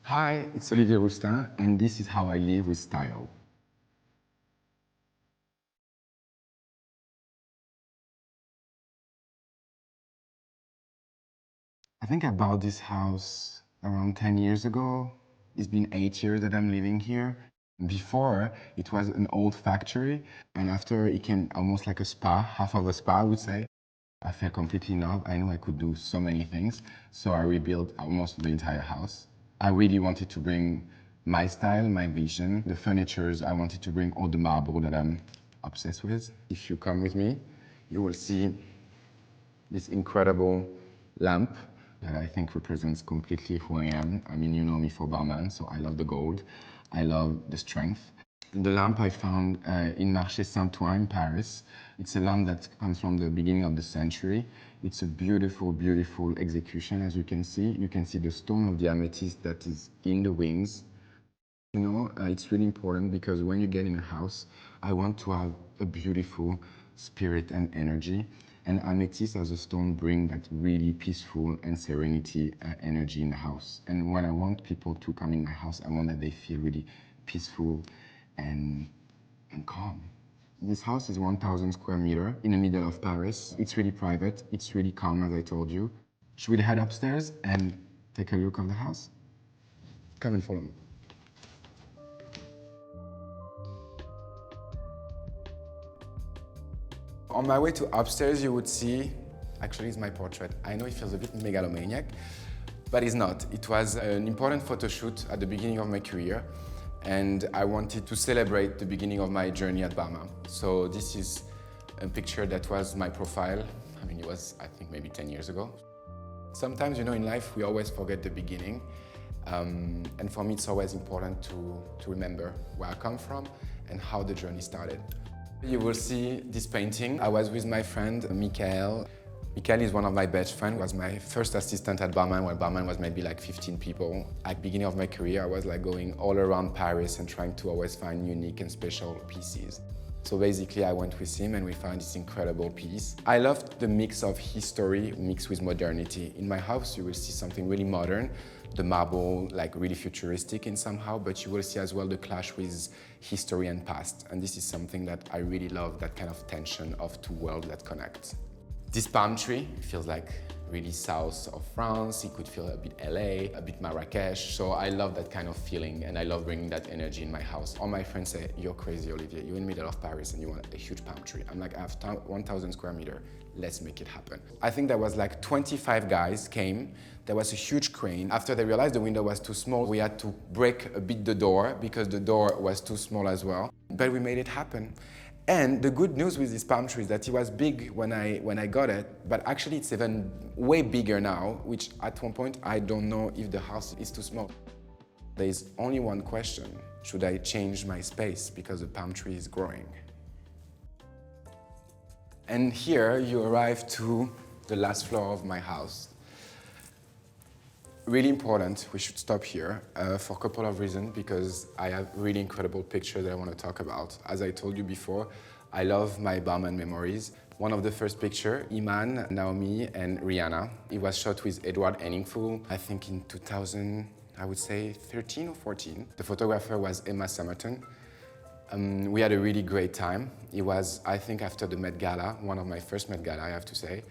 Hi, it's Olivier Rousteing, and this is how I live with style. I think I bought this house around 10 years ago. It's been 8 years that I'm living here. Before, it was an old factory, and after it came almost like a spa, half of a spa, I would say. I felt completely in love. I knew I could do so many things, so I rebuilt almost the entire house. I really wanted to bring my style, my vision, the furnitures. I wanted to bring all the marble that I'm obsessed with. If you come with me, you will see this incredible lamp that I think represents completely who I am. I mean, you know me for Balmain, so I love the gold. I love the strength. The lamp I found in Marché Saint-Ouen in Paris. It's a lamp that comes from the beginning of the century. It's a beautiful, beautiful execution, as you can see. You can see the stone of the amethyst that is in the wings. You know, it's really important because when you get in a house, I want to have a beautiful spirit and energy. And amethyst as a stone bring that really peaceful and serenity energy in the house. And when I want people to come in my house, I want that they feel really peaceful and calm. This house is 1,000 square meter in the middle of Paris. It's really private. It's really calm, as I told you. Should we head upstairs and take a look of the house? Come and follow me. On my way to upstairs, you would see, actually it's my portrait. I know it feels a bit megalomaniac, but it's not. It was an important photo shoot at the beginning of my career, and I wanted to celebrate the beginning of my journey at Balmain. So this is a picture that was my profile. I mean, it was, I think, maybe 10 years ago. Sometimes, you know, in life, we always forget the beginning. And for me, it's always important to remember where I come from and how the journey started. You will see this painting. I was with my friend, Michael. Michael is one of my best friends, was my first assistant at Balmain, where Balmain was maybe like 15 people. At the beginning of my career, I was like going all around Paris and trying to always find unique and special pieces. So basically, I went with him and we found this incredible piece. I loved the mix of history mixed with modernity. In my house, you will see something really modern, the marble, like really futuristic in somehow, but you will see as well the clash with history and past. And this is something that I really love, that kind of tension of two worlds that connect. This palm tree feels like really south of France. It could feel a bit LA, a bit Marrakesh. So I love that kind of feeling and I love bringing that energy in my house. All my friends say, you're crazy, Olivier. You're in the middle of Paris and you want a huge palm tree. I'm like, I have 1,000 square meter. Let's make it happen. I think there was like 25 guys came. There was a huge crane. After they realized the window was too small, we had to break a bit the door because the door was too small as well. But we made it happen. And the good news with this palm tree is that it was big when I got it, but actually it's even way bigger now, which at one point I don't know if the house is too small. There is only one question. Should I change my space because the palm tree is growing? And here you arrive to the last floor of my house. Really important, we should stop here for a couple of reasons, because I have really incredible pictures that I want to talk about. As I told you before, I love my Balmain memories. One of the first pictures, Iman, Naomi, and Rihanna. It was shot with Edward Henningfull, I think in 2000, I would say 13 or 14. The photographer was Emma Somerton. We had a really great time. It was, I think, after the Met Gala, one of my first Met Gala, I have to say.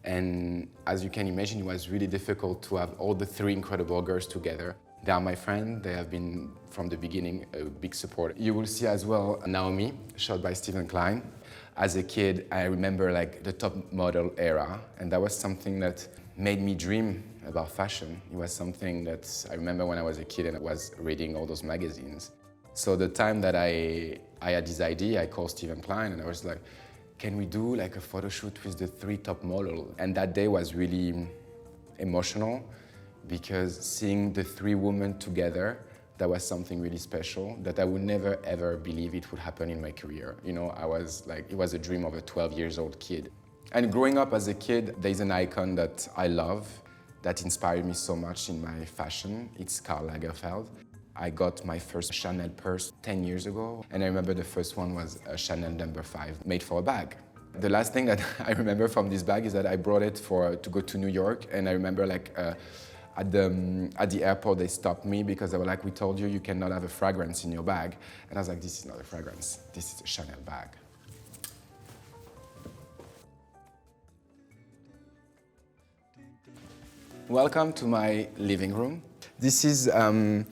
And as you can imagine, it was really difficult to have all the three incredible girls together. They are my friends. They have been, from the beginning, a big support. You will see as well Naomi, shot by Stephen Klein. As a kid, I remember like the top model era, and that was something that made me dream about fashion. It was something that I remember when I was a kid and I was reading all those magazines. So the time that I had this idea, I called Stephen Klein and I was like, can we do like a photo shoot with the three top models? And that day was really emotional because seeing the three women together, that was something really special that I would never ever believe it would happen in my career. You know, I was like, it was a dream of a 12-year-old kid. And growing up as a kid, there's an icon that I love that inspired me so much in my fashion. It's Karl Lagerfeld. I got my first Chanel purse 10 years ago, and I remember the first one was a Chanel No. 5, made for a bag. The last thing that I remember from this bag is that I brought it to go to New York, and I remember like At the airport, they stopped me because they were like, we told you you cannot have a fragrance in your bag. And I was like, this is not a fragrance, this is a Chanel bag. Welcome to my living room. This is the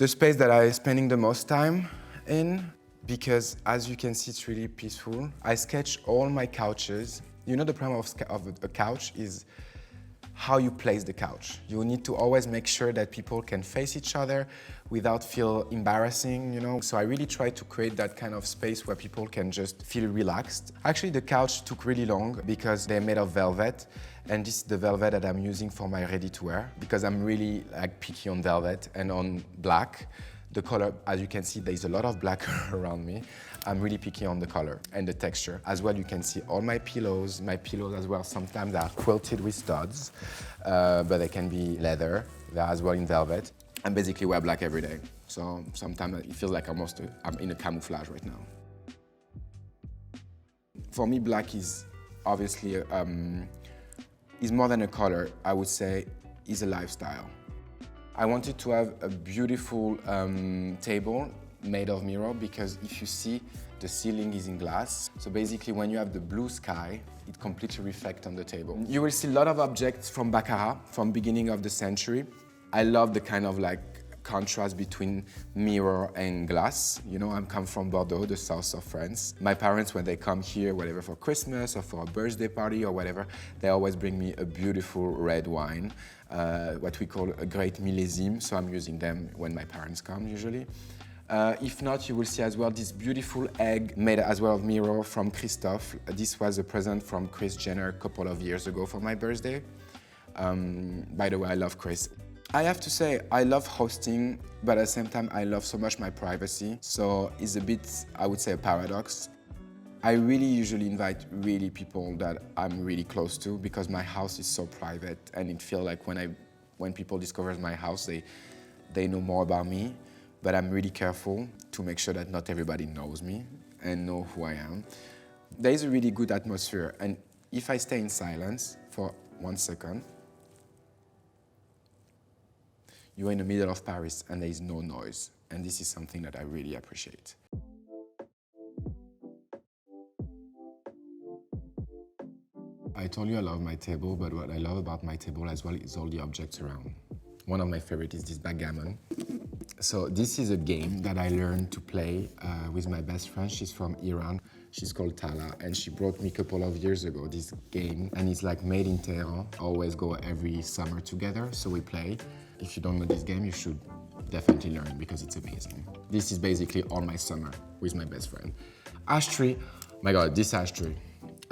space that I'm spending the most time in because, as you can see, it's really peaceful. I sketch all my couches. You know, the problem of a couch is how you place the couch. You need to always make sure that people can face each other without feel embarrassing, you know? So I really try to create that kind of space where people can just feel relaxed. Actually, the couch took really long because they're made of velvet, and this is the velvet that I'm using for my ready-to-wear because I'm really picky on velvet and on black. The color, as you can see, there's a lot of black around me. I'm really picky on the color and the texture. As well, you can see all my pillows as well, sometimes are quilted with studs, but they can be leather. They're as well in velvet. I basically wear black every day. So sometimes it feels like I'm in a camouflage right now. For me, black is obviously, is more than a color, I would say, is a lifestyle. I wanted to have a beautiful table made of mirror because if you see, the ceiling is in glass. So basically when you have the blue sky, it completely reflects on the table. You will see a lot of objects from Baccarat, from beginning of the century. I love the kind of contrast between mirror and glass. You know, I come from Bordeaux, the south of France. My parents, when they come here, whatever for Christmas or for a birthday party or whatever, they always bring me a beautiful red wine, what we call a great millésime, so I'm using them when my parents come usually. If not, you will see as well this beautiful egg made as well of mirror from Christophe. This was a present from Kris Jenner a couple of years ago for my birthday. By the way, I love Kris. I have to say, I love hosting, but at the same time, I love so much my privacy. So it's a bit, I would say, a paradox. I really usually invite people that I'm really close to because my house is so private and it feels like when people discover my house, they know more about me. But I'm really careful to make sure that not everybody knows me and know who I am. There is a really good atmosphere, and if I stay in silence for 1 second, you're in the middle of Paris and there is no noise, and this is something that I really appreciate. I told you I love my table, but what I love about my table as well is all the objects around. One of my favorites is this backgammon. So this is a game that I learned to play with my best friend. She's from Iran. She's called Tala, and she brought me a couple of years ago this game, and it's like made in Tehran. Always go every summer together, so we play. If you don't know this game, you should definitely learn because it's amazing. This is basically all my summer with my best friend. Ashtray, my God, this ashtray.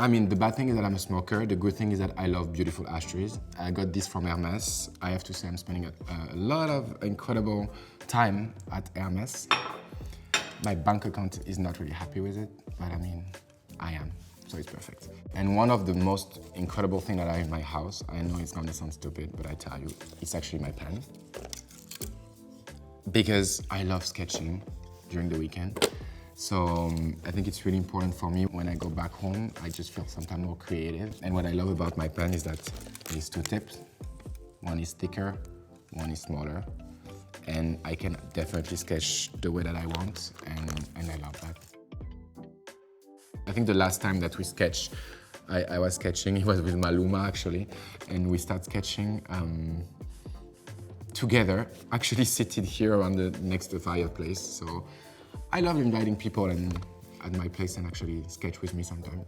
I mean, the bad thing is that I'm a smoker. The good thing is that I love beautiful ashtrays. I got this from Hermes. I have to say I'm spending a lot of incredible time at Hermes. My bank account is not really happy with it, but I mean, I am, so it's perfect. And one of the most incredible things that I have in my house, I know it's gonna sound stupid, but I tell you, it's actually my pen. Because I love sketching during the weekend. So I think it's really important for me when I go back home, I just feel sometimes more creative. And what I love about my pen is that there's two tips. One is thicker, one is smaller. And I can definitely sketch the way that I want, and I love that. I think the last time that we sketched, I was sketching, it was with Maluma actually, and we started sketching together, actually seated here around next to the fireplace. So I love inviting people at my place and actually sketch with me sometime.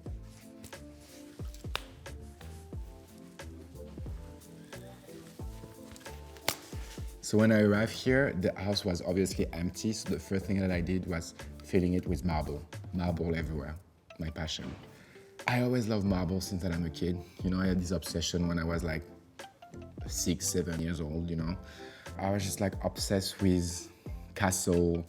So when I arrived here, the house was obviously empty. So the first thing that I did was filling it with marble. Marble everywhere, my passion. I always loved marble since I'm a kid. You know, I had this obsession when I was like 6, 7 years old, you know. I was just like obsessed with castle,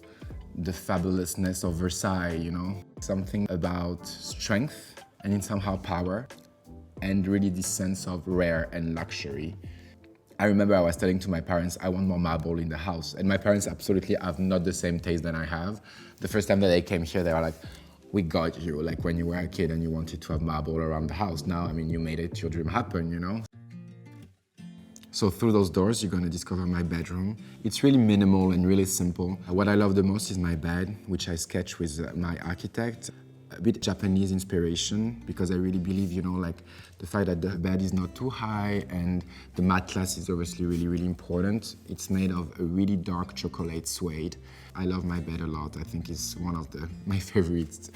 the fabulousness of Versailles, you know. Something about strength and in somehow power, and really this sense of rare and luxury. I remember I was telling to my parents, I want more marble in the house. And my parents absolutely have not the same taste than I have. The first time that they came here, they were like, we got you, like when you were a kid and you wanted to have marble around the house. Now, I mean, you made it, your dream happen, you know? So through those doors, you're gonna discover my bedroom. It's really minimal and really simple. What I love the most is my bed, which I sketched with my architect. A bit Japanese inspiration, because I really believe, you know, like the fact that the bed is not too high and the mattress is obviously really, really important. It's made of a really dark chocolate suede. I love my bed a lot. I think it's one of my favorite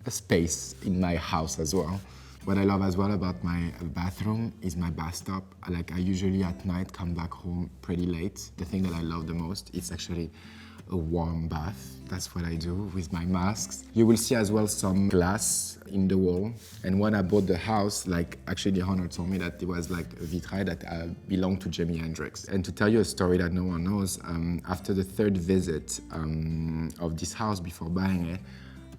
space in my house as well. What I love as well about my bathroom is my bathtub. Like, I usually at night come back home pretty late. The thing that I love the most is actually a warm bath. That's what I do with my masks. You will see as well some glass in the wall. And when I bought the house, like, actually the owner told me that it was like a vitrail that belonged to Jimi Hendrix. And to tell you a story that no one knows, after the third visit of this house before buying it,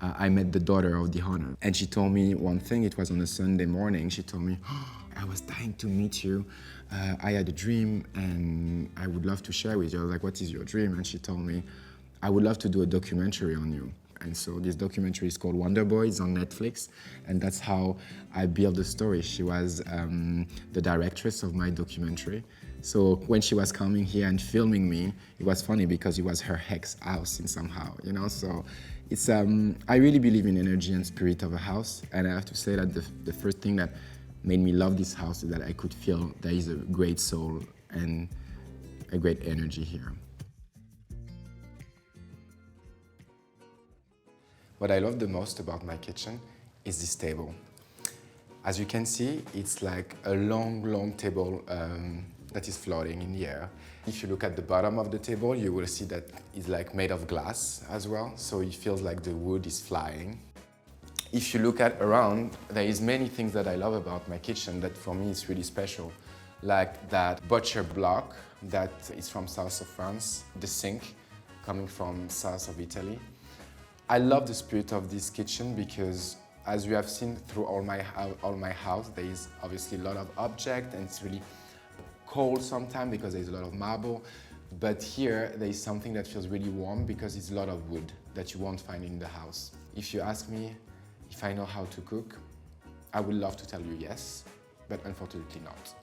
I met the daughter of the owner. And she told me one thing. It was on a Sunday morning. She told me, oh, I was dying to meet you. I had a dream and I would love to share with you. I was like, what is your dream? And she told me, I would love to do a documentary on you. And so this documentary is called Wonder Boy. It's on Netflix. And that's how I built the story. She was the directress of my documentary. So when she was coming here and filming me, it was funny because it was her ex house in somehow, you know? So it's, I really believe in energy and spirit of a house. And I have to say that the first thing that made me love this house is that I could feel there is a great soul and a great energy here. What I love the most about my kitchen is this table. As you can see, it's like a long, long table that is floating in the air. If you look at the bottom of the table, you will see that it's like made of glass as well, so it feels like the wood is flying. If you look at around, there is many things that I love about my kitchen that for me is really special. Like that butcher block that is from south of France, the sink coming from south of Italy. I love the spirit of this kitchen because, as you have seen through all my house, there is obviously a lot of objects and it's really cold sometimes because there's a lot of marble. But here, there is something that feels really warm because it's a lot of wood that you won't find in the house. If you ask me if I know how to cook, I would love to tell you yes, but unfortunately not.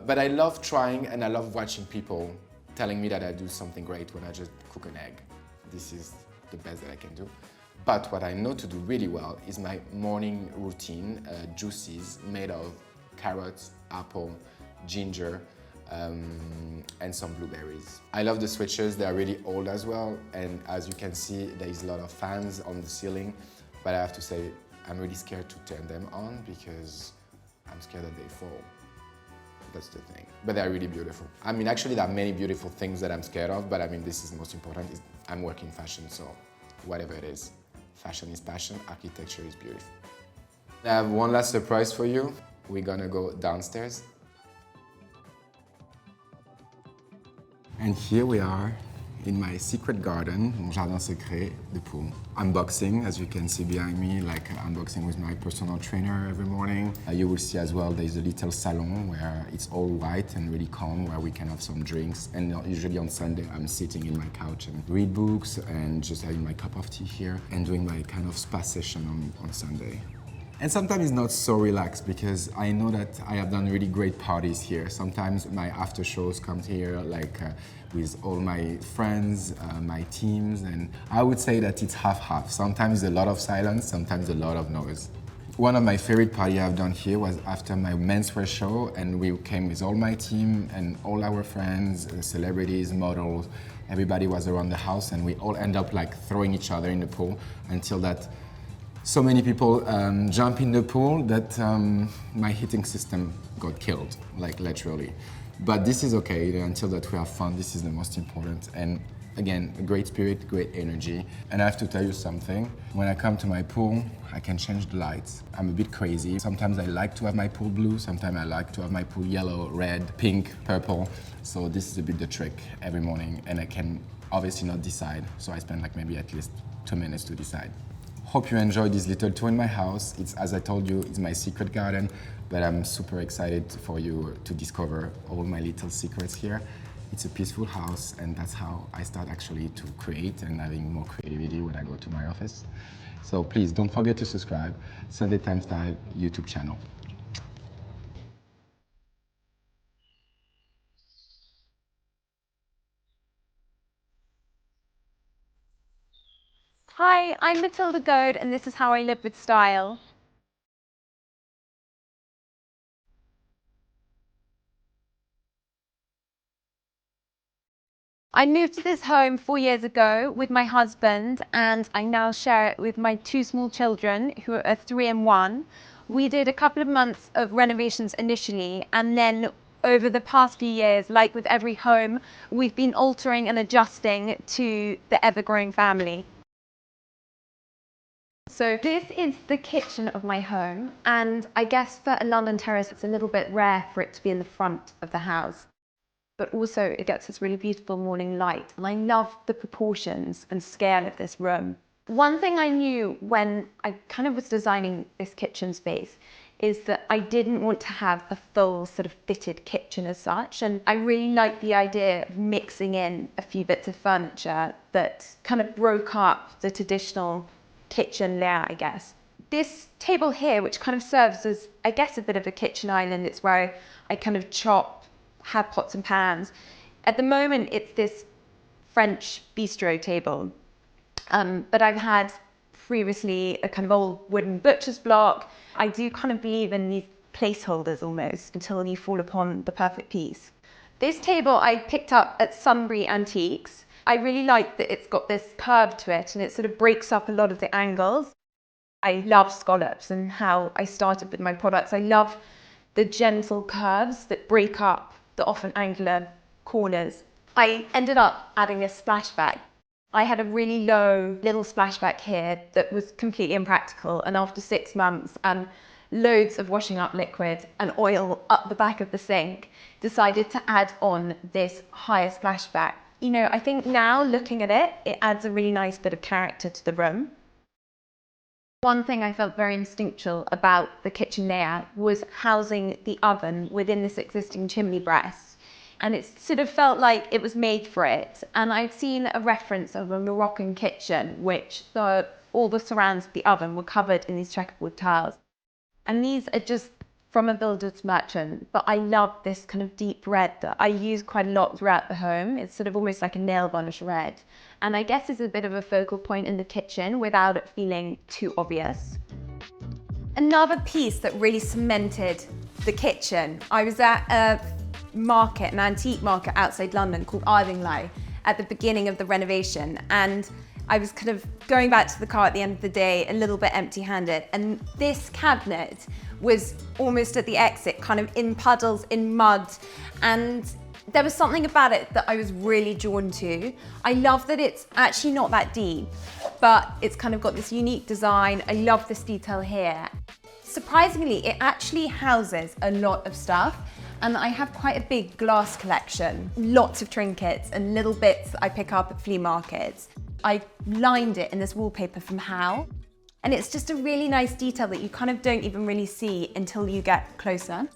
But I love trying and I love watching people telling me that I do something great when I just cook an egg. This is the best that I can do. But what I know to do really well is my morning routine, juices made of carrots, apple, ginger, and some blueberries. I love the switches, they are really old as well, and as you can see, there is a lot of fans on the ceiling, but I have to say, I'm really scared to turn them on because I'm scared that they fall. That's the thing. But they're really beautiful. I mean, actually, there are many beautiful things that I'm scared of, but I mean, this is the most important. I'm working fashion, so whatever it is, fashion is passion, architecture is beautiful. I have one last surprise for you. We're gonna go downstairs. And here we are in my secret garden, mon jardin secret, the pool. Unboxing, as you can see behind me, like unboxing with my personal trainer every morning. You will see as well there's a little salon where it's all white and really calm, where we can have some drinks. And usually on Sunday, I'm sitting in my couch and read books and just having my cup of tea here and doing my kind of spa session on Sunday. And sometimes it's not so relaxed because I know that I have done really great parties here. Sometimes my after shows come here like with all my friends, my teams, and I would say that it's half-half. Sometimes a lot of silence, sometimes a lot of noise. One of my favorite parties I've done here was after my menswear show, and we came with all my team and all our friends, celebrities, models. Everybody was around the house and we all end up like throwing each other in the pool until that so many people jump in the pool that my heating system got killed, like literally. But this is okay, until that we have fun, this is the most important. And again, a great spirit, great energy. And I have to tell you something, when I come to my pool, I can change the lights. I'm a bit crazy. Sometimes I like to have my pool blue, sometimes I like to have my pool yellow, red, pink, purple. So this is a bit the trick every morning, and I can obviously not decide. So I spend like maybe at least 2 minutes to decide. Hope you enjoyed this little tour in my house. It's, as I told you, it's my secret garden, but I'm super excited for you to discover all my little secrets here. It's a peaceful house, and that's how I start actually to create and having more creativity when I go to my office. So please don't forget to subscribe, Sunday Time Style YouTube channel. Hi, I'm Matilda Goad and this is how I live with style. I moved to this home 4 years ago with my husband and I now share it with my two small children who are 3 and 1. We did a couple of months of renovations initially and then over the past few years, like with every home, we've been altering and adjusting to the ever-growing family. So this is the kitchen of my home, and I guess for a London terrace it's a little bit rare for it to be in the front of the house. But also it gets this really beautiful morning light, and I love the proportions and scale of this room. One thing I knew when I kind of was designing this kitchen space is that I didn't want to have a full sort of fitted kitchen as such, and I really liked the idea of mixing in a few bits of furniture that kind of broke up the traditional kitchen layout, I guess. This table here, which kind of serves as, I guess, a bit of a kitchen island, it's where I kind of chop, have pots and pans. At the moment, it's this French bistro table, but I've had previously a kind of old wooden butcher's block. I do kind of believe in these placeholders almost until you fall upon the perfect piece. This table I picked up at Sunbury Antiques. I really like that it's got this curve to it and it sort of breaks up a lot of the angles. I love scallops and how I started with my products. I love the gentle curves that break up the often angular corners. I ended up adding a splashback. I had a really low little splashback here that was completely impractical, and after 6 months and loads of washing up liquid and oil up the back of the sink, decided to add on this higher splashback. You know, I think now looking at it, it adds a really nice bit of character to the room. One thing I felt very instinctual about the kitchen layout was housing the oven within this existing chimney breast. And it sort of felt like it was made for it. And I'd seen a reference of a Moroccan kitchen, which all the surrounds of the oven were covered in these checkerboard tiles. And these are just from a builder's merchant, but I love this kind of deep red that I use quite a lot throughout the home. It's sort of almost like a nail varnish red. And I guess it's a bit of a focal point in the kitchen without it feeling too obvious. Another piece that really cemented the kitchen, I was at a market, an antique market outside London called Ardingly at the beginning of the renovation, and I was kind of going back to the car at the end of the day a little bit empty-handed, and this cabinet was almost at the exit, kind of in puddles, in mud, and there was something about it that I was really drawn to. I love that it's actually not that deep, but it's kind of got this unique design. I love this detail here. Surprisingly, it actually houses a lot of stuff, and I have quite a big glass collection, lots of trinkets and little bits that I pick up at flea markets. I lined it in this wallpaper from How, and it's just a really nice detail that you kind of don't even really see until you get closer.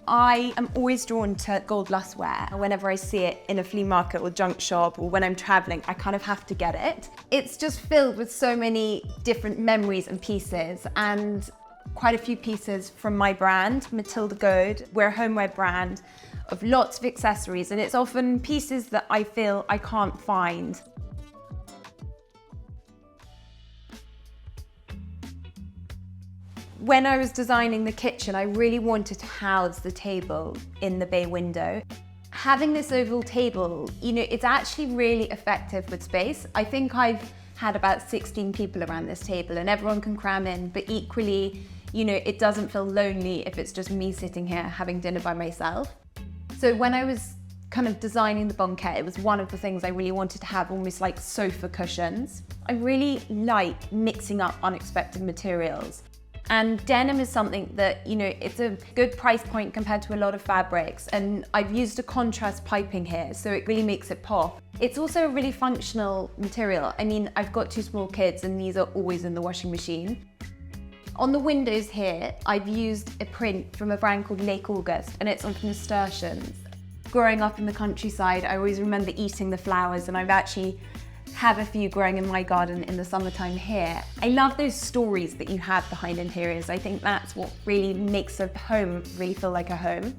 I am always drawn to gold lustware. Whenever I see it in a flea market or junk shop or when I'm traveling, I kind of have to get it. It's just filled with so many different memories and pieces, and quite a few pieces from my brand, Matilda Goad. We're a homeware brand of lots of accessories, and it's often pieces that I feel I can't find. When I was designing the kitchen, I really wanted to house the table in the bay window. Having this oval table, you know, it's actually really effective with space. I think I've had about 16 people around this table and everyone can cram in, but equally, you know, it doesn't feel lonely if it's just me sitting here having dinner by myself. So when I was kind of designing the banquette, it was one of the things I really wanted to have, almost like sofa cushions. I really like mixing up unexpected materials. And denim is something that, you know, it's a good price point compared to a lot of fabrics. And I've used a contrast piping here, so it really makes it pop. It's also a really functional material. I mean, I've got 2 small kids and these are always in the washing machine. On the windows here, I've used a print from a brand called Lake August, and it's of nasturtiums. Growing up in the countryside, I always remember eating the flowers, and I've actually have a few growing in my garden in the summertime here. I love those stories that you have behind interiors. I think that's what really makes a home really feel like a home.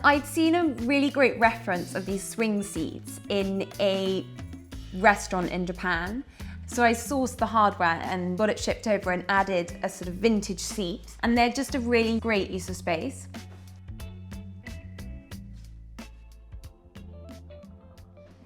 I'd seen a really great reference of these swing seats in a restaurant in Japan. So I sourced the hardware and got it shipped over and added a sort of vintage seat. And they're just a really great use of space.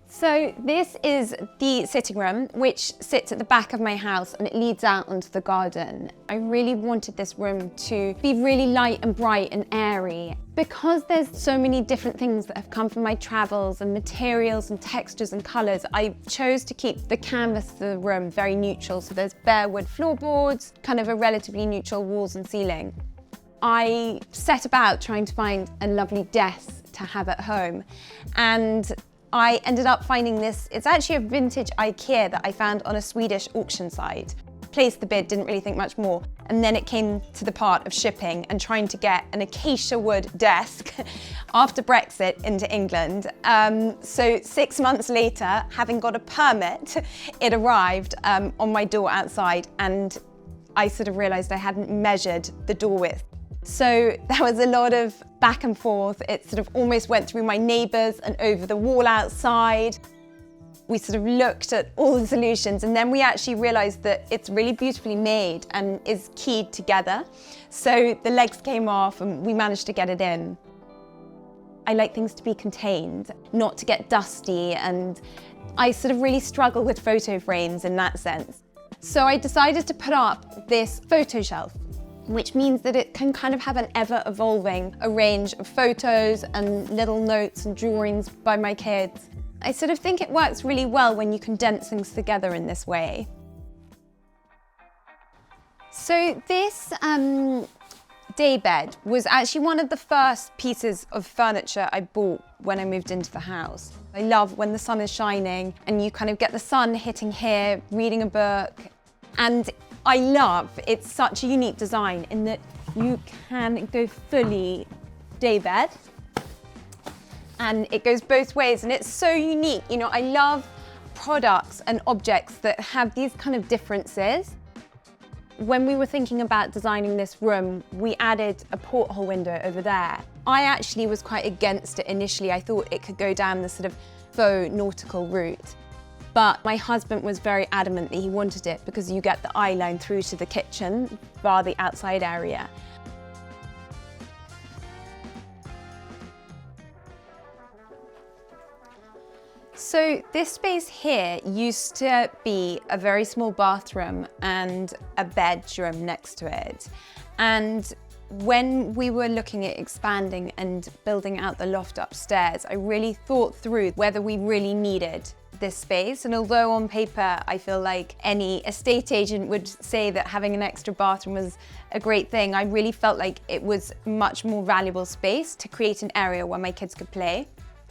So this is the sitting room, which sits at the back of my house and it leads out onto the garden. I really wanted this room to be really light and bright and airy. Because there's so many different things that have come from my travels and materials and textures and colours, I chose to keep the canvas of the room very neutral. So there's bare wood floorboards, kind of a relatively neutral walls and ceiling. I set about trying to find a lovely desk to have at home, and I ended up finding this. It's actually a vintage IKEA that I found on a Swedish auction site. Placed the bid, didn't really think much more. And then it came to the part of shipping and trying to get an acacia wood desk after Brexit into England. So 6 months later, having got a permit, it arrived on my door outside, and I sort of realized I hadn't measured the door width. So there was a lot of back and forth. It sort of almost went through my neighbours and over the wall outside. We sort of looked at all the solutions, and then we actually realised that it's really beautifully made and is keyed together. So the legs came off and we managed to get it in. I like things to be contained, not to get dusty, and I sort of really struggle with photo frames in that sense. So I decided to put up this photo shelf, which means that it can kind of have an ever-evolving range of photos and little notes and drawings by my kids. I sort of think it works really well when you condense things together in this way. So this daybed was actually one of the first pieces of furniture I bought when I moved into the house. I love when the sun is shining and you kind of get the sun hitting here, reading a book. And I love, it's such a unique design in that you can go fully daybed, and it goes both ways, and it's so unique. You know, I love products and objects that have these kind of differences. When we were thinking about designing this room, we added a porthole window over there. I actually was quite against it initially. I thought it could go down the sort of faux nautical route. But my husband was very adamant that he wanted it because you get the eye line through to the kitchen via the outside area. So this space here used to be a very small bathroom and a bedroom next to it. And when we were looking at expanding and building out the loft upstairs, I really thought through whether we really needed this space. And although on paper I feel like any estate agent would say that having an extra bathroom was a great thing, I really felt like it was much more valuable space to create an area where my kids could play.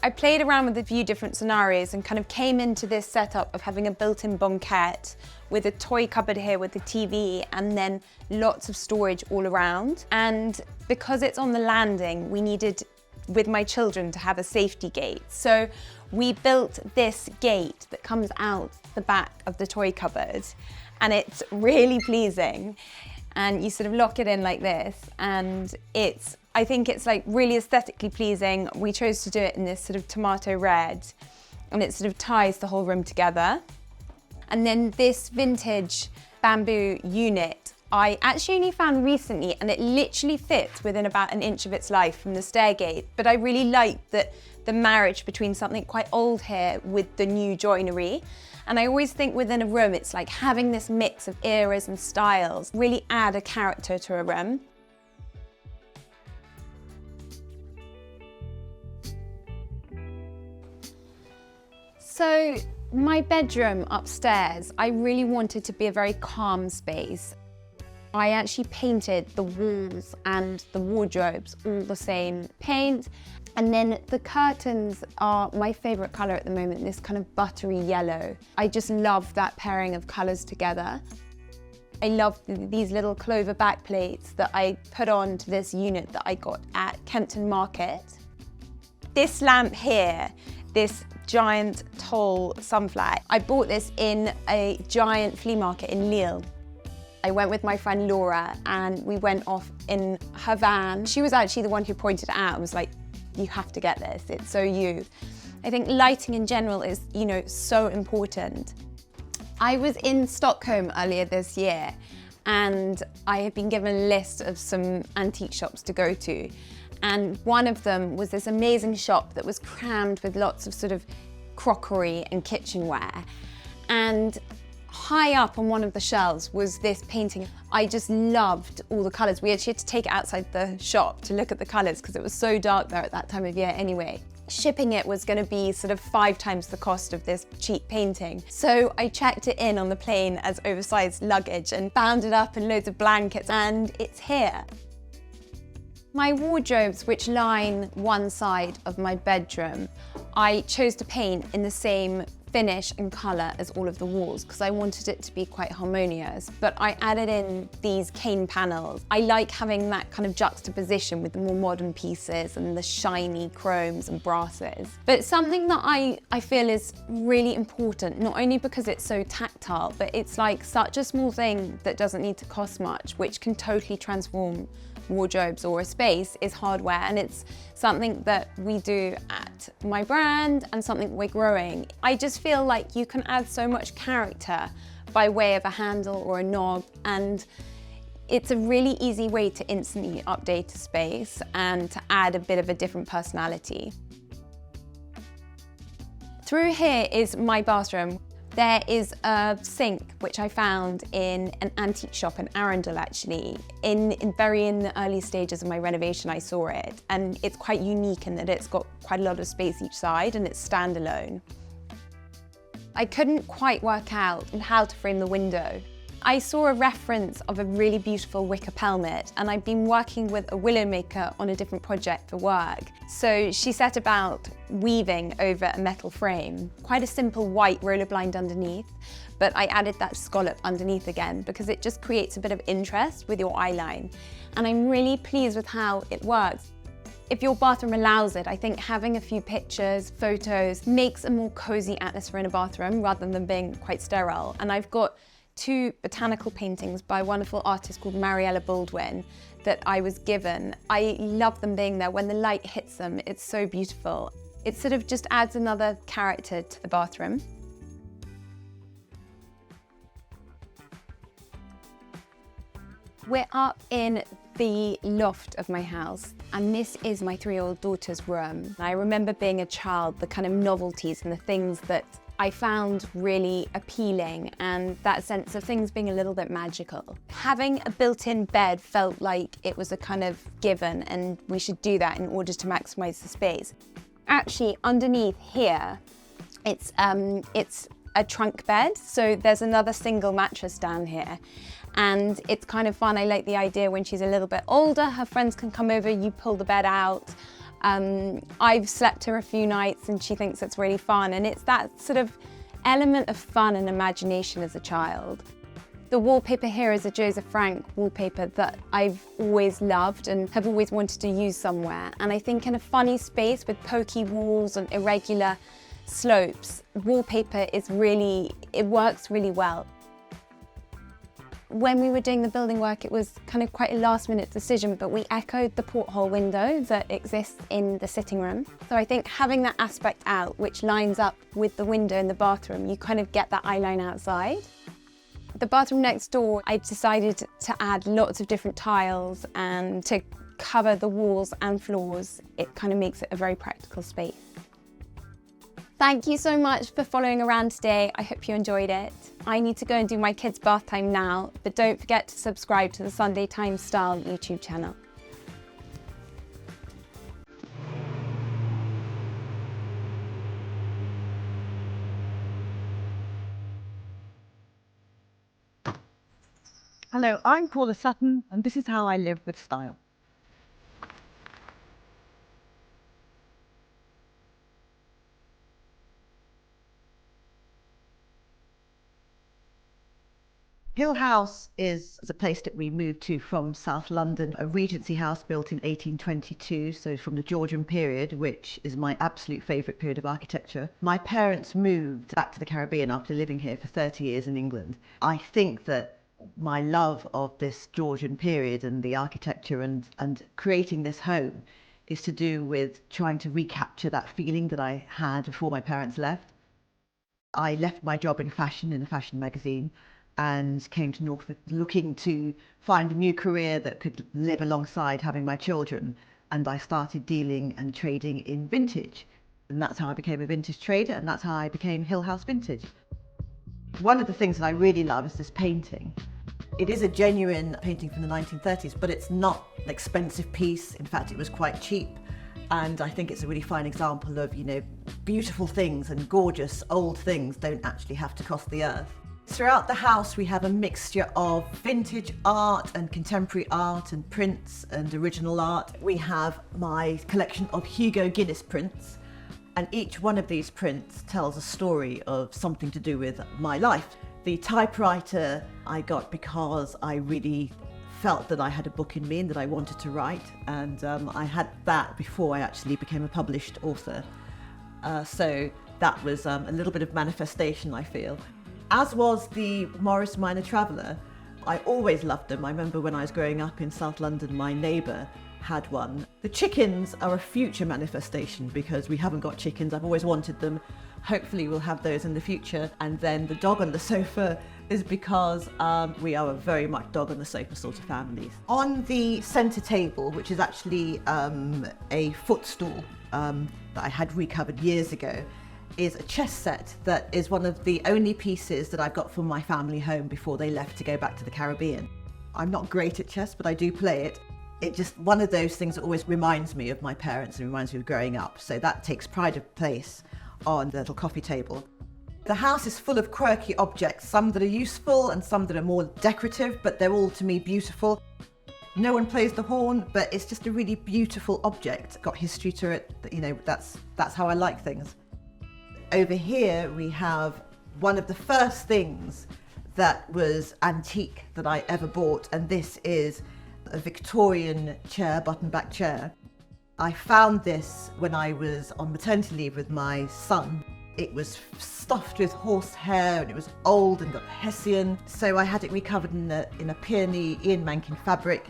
I played around with a few different scenarios and kind of came into this setup of having a built-in banquette with a toy cupboard here with a TV and then lots of storage all around. And because it's on the landing, we needed, with my children, to have a safety gate. So we built this gate that comes out the back of the toy cupboard, and it's really pleasing. And you sort of lock it in like this, and I think it's like really aesthetically pleasing. We chose to do it in this sort of tomato red, and it sort of ties the whole room together. And then this vintage bamboo unit, I actually only found recently, and it literally fits within about an inch of its life from the stairgate. But I really like that the marriage between something quite old here with the new joinery. And I always think within a room, it's like having this mix of eras and styles really add a character to a room. So my bedroom upstairs, I really wanted to be a very calm space. I actually painted the walls and the wardrobes all the same paint. And then the curtains are my favorite color at the moment, this kind of buttery yellow. I just love that pairing of colors together. I love these little clover back plates that I put on to this unit that I got at Kempton Market. This lamp here, this giant tall sunflower, I bought this in a giant flea market in Lille. I went with my friend Laura and we went off in her van. She was actually the one who pointed it out and was like, you have to get this, it's so you. I think lighting in general is, you know, so important. I was in Stockholm earlier this year and I had been given a list of some antique shops to go to. And one of them was this amazing shop that was crammed with lots of sort of crockery and kitchenware. And high up on one of the shelves was this painting. I just loved all the colours. We actually had to take it outside the shop to look at the colours because it was so dark there at that time of year anyway. Shipping it was going to be sort of 5 times the cost of this cheap painting. So I checked it in on the plane as oversized luggage and bound it up in loads of blankets, and it's here. My wardrobes, which line one side of my bedroom, I chose to paint in the same finish and colour as all of the walls because I wanted it to be quite harmonious, but I added in these cane panels. I like having that kind of juxtaposition with the more modern pieces and the shiny chromes and brasses. But it's something that I feel is really important, not only because it's so tactile, but it's like such a small thing that doesn't need to cost much, which can totally transform wardrobes or a space, is hardware. And it's something that we do at my brand and something we're growing. I just feel like you can add so much character by way of a handle or a knob, and it's a really easy way to instantly update a space and to add a bit of a different personality. Through here is my bathroom. There is a sink which I found in an antique shop in Arundel actually. In the early stages of my renovation I saw it, and it's quite unique in that it's got quite a lot of space each side and it's standalone. I couldn't quite work out how to frame the window. I saw a reference of a really beautiful wicker pelmet, and I'd been working with a willow maker on a different project for work. So she set about weaving over a metal frame. Quite a simple white roller blind underneath, but I added that scallop underneath again because it just creates a bit of interest with your eyeline. And I'm really pleased with how it works. If your bathroom allows it, I think having a few pictures, photos, makes a more cozy atmosphere in a bathroom rather than being quite sterile. And I've got 2 botanical paintings by a wonderful artist called Mariella Baldwin that I was given. I love them being there. When the light hits them, it's so beautiful. It sort of just adds another character to the bathroom. We're up in the loft of my house, and this is my 3-year-old daughter's room. I remember being a child, the kind of novelties and the things that I found really appealing, and that sense of things being a little bit magical. Having a built-in bed felt like it was a kind of given, and we should do that in order to maximize the space. Actually, underneath here, it's a trunk bed, so there's another single mattress down here. And it's kind of fun. I like the idea when she's a little bit older, her friends can come over, you pull the bed out. I've slept her a few nights and she thinks it's really fun, and it's that sort of element of fun and imagination as a child. The wallpaper here is a Joseph Frank wallpaper that I've always loved and have always wanted to use somewhere. And I think in a funny space with pokey walls and irregular slopes, wallpaper is it works really well. When we were doing the building work, it was kind of quite a last-minute decision, but we echoed the porthole window that exists in the sitting room. So I think having that aspect out, which lines up with the window in the bathroom, you kind of get that eye line outside. The bathroom next door, I decided to add lots of different tiles and to cover the walls and floors. It kind of makes it a very practical space. Thank you so much for following around today. I hope you enjoyed it. I need to go and do my kids' bath time now, but don't forget to subscribe to the Sunday Times Style YouTube channel. Hello, I'm Paula Sutton, and this is how I live with style. Hill House is a place that we moved to from South London, a Regency house built in 1822, so from the Georgian period, which is my absolute favourite period of architecture. My parents moved back to the Caribbean after living here for 30 years in England. I think that my love of this Georgian period and the architecture and creating this home is to do with trying to recapture that feeling that I had before my parents left. I left my job in fashion, in a fashion magazine, and came to Norfolk looking to find a new career that could live alongside having my children. And I started dealing and trading in vintage. And that's how I became a vintage trader, and that's how I became Hill House Vintage. One of the things that I really love is this painting. It is a genuine painting from the 1930s, but it's not an expensive piece. In fact, it was quite cheap. And I think it's a really fine example of, beautiful things and gorgeous old things don't actually have to cost the earth. Throughout the house, we have a mixture of vintage art and contemporary art and prints and original art. We have my collection of Hugo Guinness prints, and each one of these prints tells a story of something to do with my life. The typewriter I got because I really felt that I had a book in me and that I wanted to write, and I had that before I actually became a published author. So that was a little bit of manifestation, I feel. As was the Morris Minor Traveller. I always loved them. I remember when I was growing up in South London, my neighbour had one. The chickens are a future manifestation because we haven't got chickens. I've always wanted them. Hopefully we'll have those in the future. And then the dog on the sofa is because we are a very much dog on the sofa sort of family. On the centre table, which is actually a footstool that I had recovered years ago, is a chess set that is one of the only pieces that I've got from my family home before they left to go back to the Caribbean. I'm not great at chess, but I do play it. It's just one of those things that always reminds me of my parents and reminds me of growing up. So that takes pride of place on the little coffee table. The house is full of quirky objects, some that are useful and some that are more decorative, but they're all to me beautiful. No one plays the horn, but it's just a really beautiful object. Got history to it, that's how I like things. Over here we have one of the first things that was antique that I ever bought, and this is a Victorian chair, button-back chair. I found this when I was on maternity leave with my son. It was stuffed with horsehair and it was old and got Hessian, so I had it recovered in a peony Ian Mankin fabric,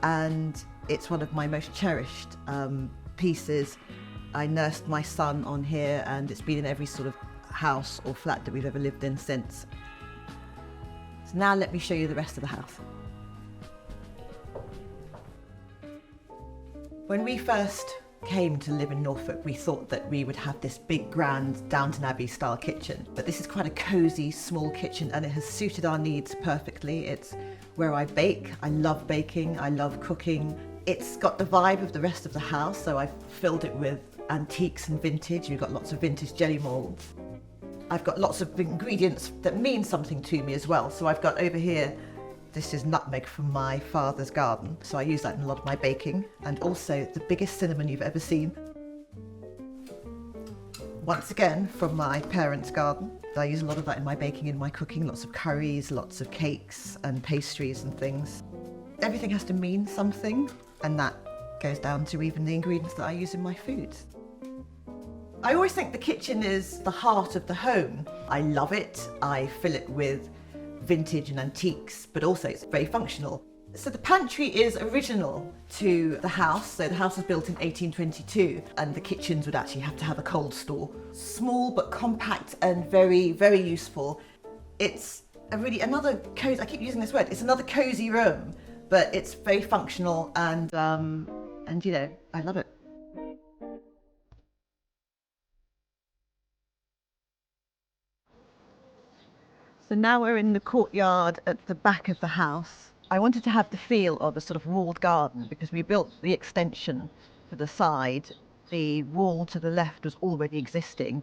and it's one of my most cherished pieces. I nursed my son on here, and it's been in every sort of house or flat that we've ever lived in since. So now let me show you the rest of the house. When we first came to live in Norfolk, we thought that we would have this big, grand Downton Abbey style kitchen. But this is quite a cosy, small kitchen, and it has suited our needs perfectly. It's where I bake. I love baking. I love cooking. It's got the vibe of the rest of the house, so I've filled it with antiques and vintage. We've got lots of vintage jelly molds. I've got lots of ingredients that mean something to me as well. So I've got over here, this is nutmeg from my father's garden. So I use that in a lot of my baking. And also the biggest cinnamon you've ever seen. Once again, from my parents' garden. I use a lot of that in my baking, in my cooking, lots of curries, lots of cakes and pastries and things. Everything has to mean something, and that goes down to even the ingredients that I use in my foods. I always think the kitchen is the heart of the home. I love it. I fill it with vintage and antiques, but also it's very functional. So the pantry is original to the house. So the house was built in 1822, and the kitchens would actually have to have a cold store. Small but compact and very, very useful. It's another cozy, I keep using this word, it's another cozy room, but it's very functional, and I love it. So now we're in the courtyard at the back of the house. I wanted to have the feel of a sort of walled garden because we built the extension for the side. The wall to the left was already existing,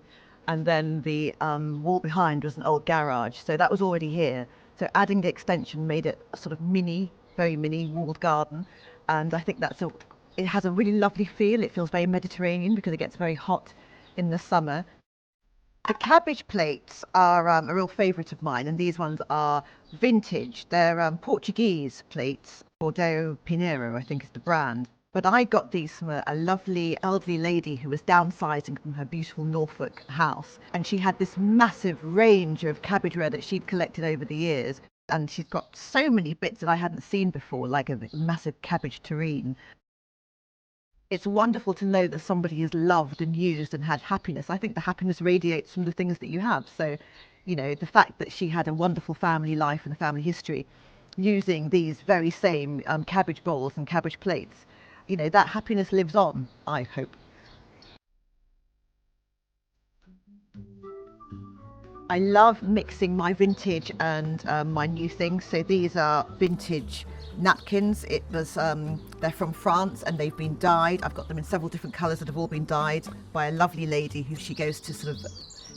and then the wall behind was an old garage. So that was already here. So adding the extension made it a sort of mini, very mini walled garden. And I think it has a really lovely feel. It feels very Mediterranean because it gets very hot in the summer. The cabbage plates are a real favourite of mine, and these ones are vintage. They're Portuguese plates. Bordeaux Pinheiro, I think, is the brand. But I got these from a lovely elderly lady who was downsizing from her beautiful Norfolk house, and she had this massive range of cabbage ware that she'd collected over the years. And she's got so many bits that I hadn't seen before, like a massive cabbage terrine. It's wonderful to know that somebody is loved and used and had happiness. I think the happiness radiates from the things that you have. So, you know, the fact that she had a wonderful family life and a family history using these very same cabbage bowls and cabbage plates, you know, that happiness lives on, I hope. I love mixing my vintage and my new things. So these are vintage napkins. They're from France and they've been dyed. I've got them in several different colours that have all been dyed by a lovely lady who she goes to sort of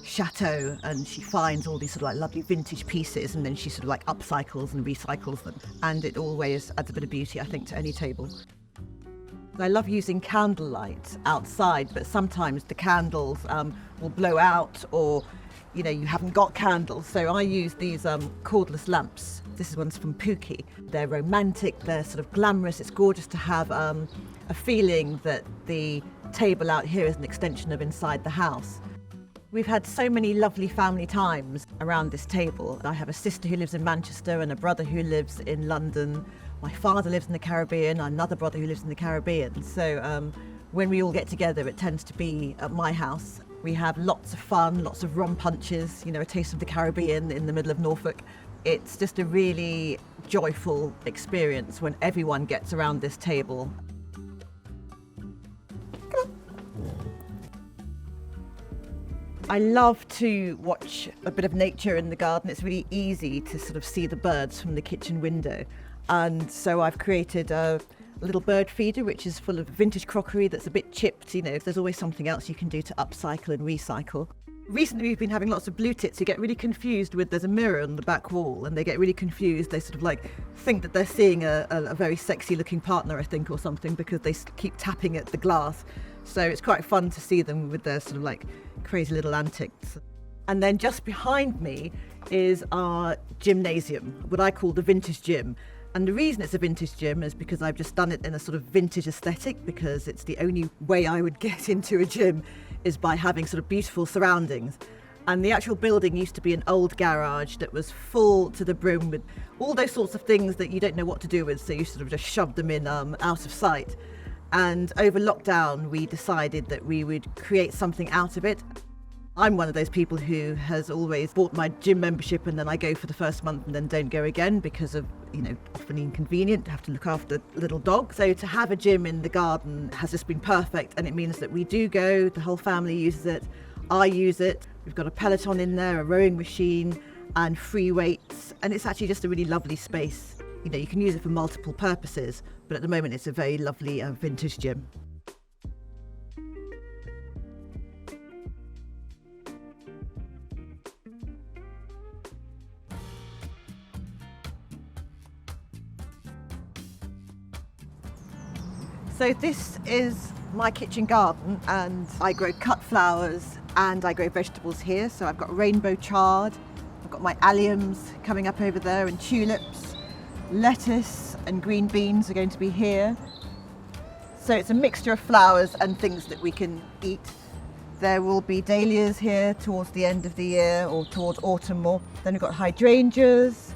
chateau and she finds all these sort of like lovely vintage pieces and then she sort of like upcycles and recycles them. And it always adds a bit of beauty, I think, to any table. I love using candlelight outside, but sometimes the candles will blow out or you know, you haven't got candles. So I use these cordless lamps. This one's from Pookie. They're romantic, they're sort of glamorous. It's gorgeous to have a feeling that the table out here is an extension of inside the house. We've had so many lovely family times around this table. I have a sister who lives in Manchester and a brother who lives in London. My father lives in the Caribbean, another brother who lives in the Caribbean. So when we all get together, it tends to be at my house. We have lots of fun, lots of rum punches, you know, a taste of the Caribbean in the middle of Norfolk. It's just a really joyful experience when everyone gets around this table. I love to watch a bit of nature in the garden. It's really easy to sort of see the birds from the kitchen window. And so I've created a little bird feeder which is full of vintage crockery that's a bit chipped. You know, if there's always something else you can do to upcycle and recycle. Recently we've been having lots of blue tits who get really confused with there's a mirror on the back wall and they get really confused. They sort of like think that they're seeing a very sexy looking partner, I think, or something, because they keep tapping at the glass. So it's quite fun to see them with their sort of like crazy little antics. And then just behind me is our gymnasium, what I call the vintage gym. And the reason it's a vintage gym is because I've just done it in a sort of vintage aesthetic, because it's the only way I would get into a gym is by having sort of beautiful surroundings. And the actual building used to be an old garage that was full to the brim with all those sorts of things that you don't know what to do with, so you sort of just shoved them in out of sight. And over lockdown, we decided that we would create something out of it. I'm one of those people who has always bought my gym membership and then I go for the first month and then don't go again because of, you know, often inconvenient to have to look after little dog. So to have a gym in the garden has just been perfect, and it means that we do go, the whole family uses it, I use it. We've got a Peloton in there, a rowing machine and free weights, and it's actually just a really lovely space. You know, you can use it for multiple purposes, but at the moment it's a very lovely vintage gym. So this is my kitchen garden, and I grow cut flowers and I grow vegetables here. So I've got rainbow chard, I've got my alliums coming up over there, and tulips, lettuce and green beans are going to be here. So it's a mixture of flowers and things that we can eat. There will be dahlias here towards the end of the year, or towards autumn more. Then we've got hydrangeas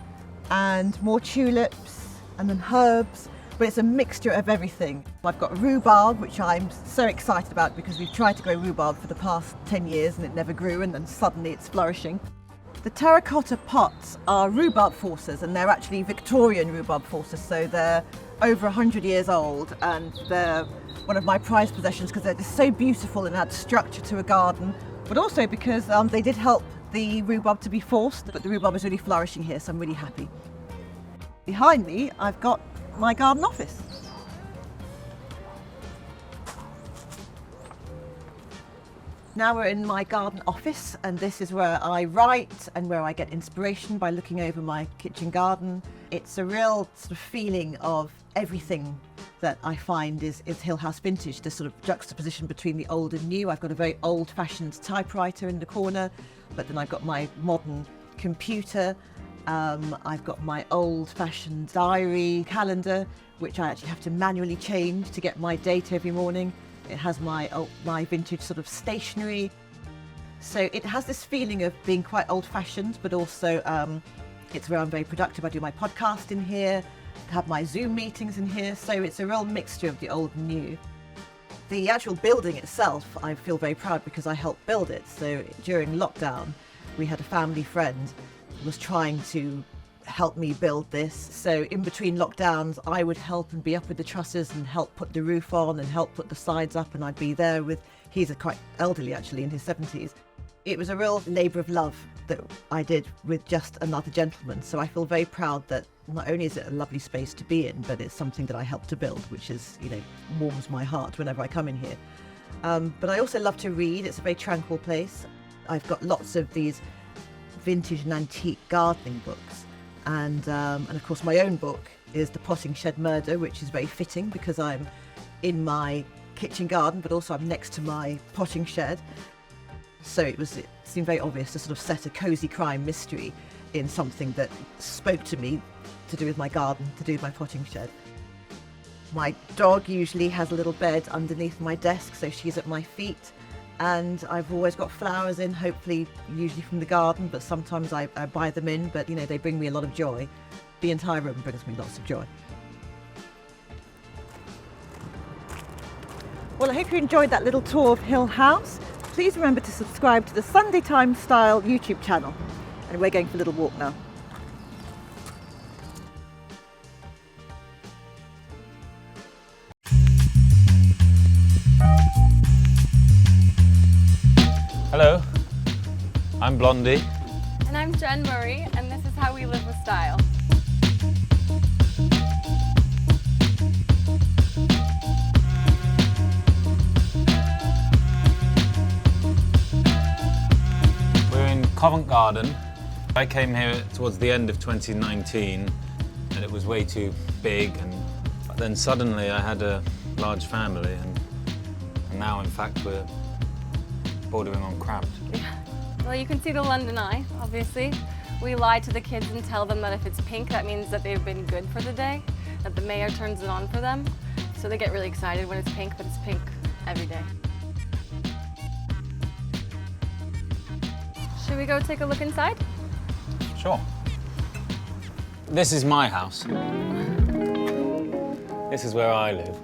and more tulips and then herbs. But it's a mixture of everything. I've got rhubarb, which I'm so excited about because we've tried to grow rhubarb for the past 10 years and it never grew, and then suddenly it's flourishing. The terracotta pots are rhubarb forces, and they're actually Victorian rhubarb forces, so they're over 100 years old, and they're one of my prized possessions because they're just so beautiful and add structure to a garden, but also because they did help the rhubarb to be forced, but the rhubarb is really flourishing here, so I'm really happy. Behind me, I've got my garden office. Now we're in my garden office, and this is where I write and where I get inspiration by looking over my kitchen garden. It's a real sort of feeling of everything that I find is Hill House vintage, the sort of juxtaposition between the old and new. I've got a very old-fashioned typewriter in the corner, but then I've got my modern computer. I've got my old-fashioned diary calendar, which I actually have to manually change to get my date every morning. It has my vintage sort of stationery. So it has this feeling of being quite old-fashioned, but also it's where I'm very productive. I do my podcast in here, have my Zoom meetings in here, so it's a real mixture of the old and new. The actual building itself, I feel very proud because I helped build it. So during lockdown, we had a family friend who was trying to help me build this. So in between lockdowns, I would help and be up with the trusses and help put the roof on and help put the sides up, and I'd be there with, he's quite elderly actually, in his 70s. It was a real labour of love that I did with just another gentleman. So I feel very proud that not only is it a lovely space to be in, but it's something that I helped to build, which is, you know, warms my heart whenever I come in here. But I also love to read. It's a very tranquil place. I've got lots of these vintage and antique gardening books. And of course my own book is The Potting Shed Murder, which is very fitting because I'm in my kitchen garden, but also I'm next to my potting shed. So it seemed very obvious to sort of set a cosy crime mystery in something that spoke to me, to do with my garden, to do with my potting shed. My dog usually has a little bed underneath my desk, so she's at my feet. And I've always got flowers in, hopefully usually from the garden, but sometimes I buy them in, but you know, they bring me a lot of joy. The entire room brings me lots of joy. Well, I hope you enjoyed that little tour of Hill House. Please remember to subscribe to the Sunday Times Style YouTube channel. And we're going for a little walk now. Hello, I'm Blondie. And I'm Jen Murray, and this is how we live with style. We're in Covent Garden. I came here towards the end of 2019 and it was way too big, and then suddenly I had a large family and now in fact we're bordering on cramped. Well, you can see the London eye, obviously. We lie to the kids and tell them that if it's pink, that means that they've been good for the day, that the mayor turns it on for them. So they get really excited when it's pink, but it's pink every day. Should we go take a look inside? Sure. This is my house. This is where I live.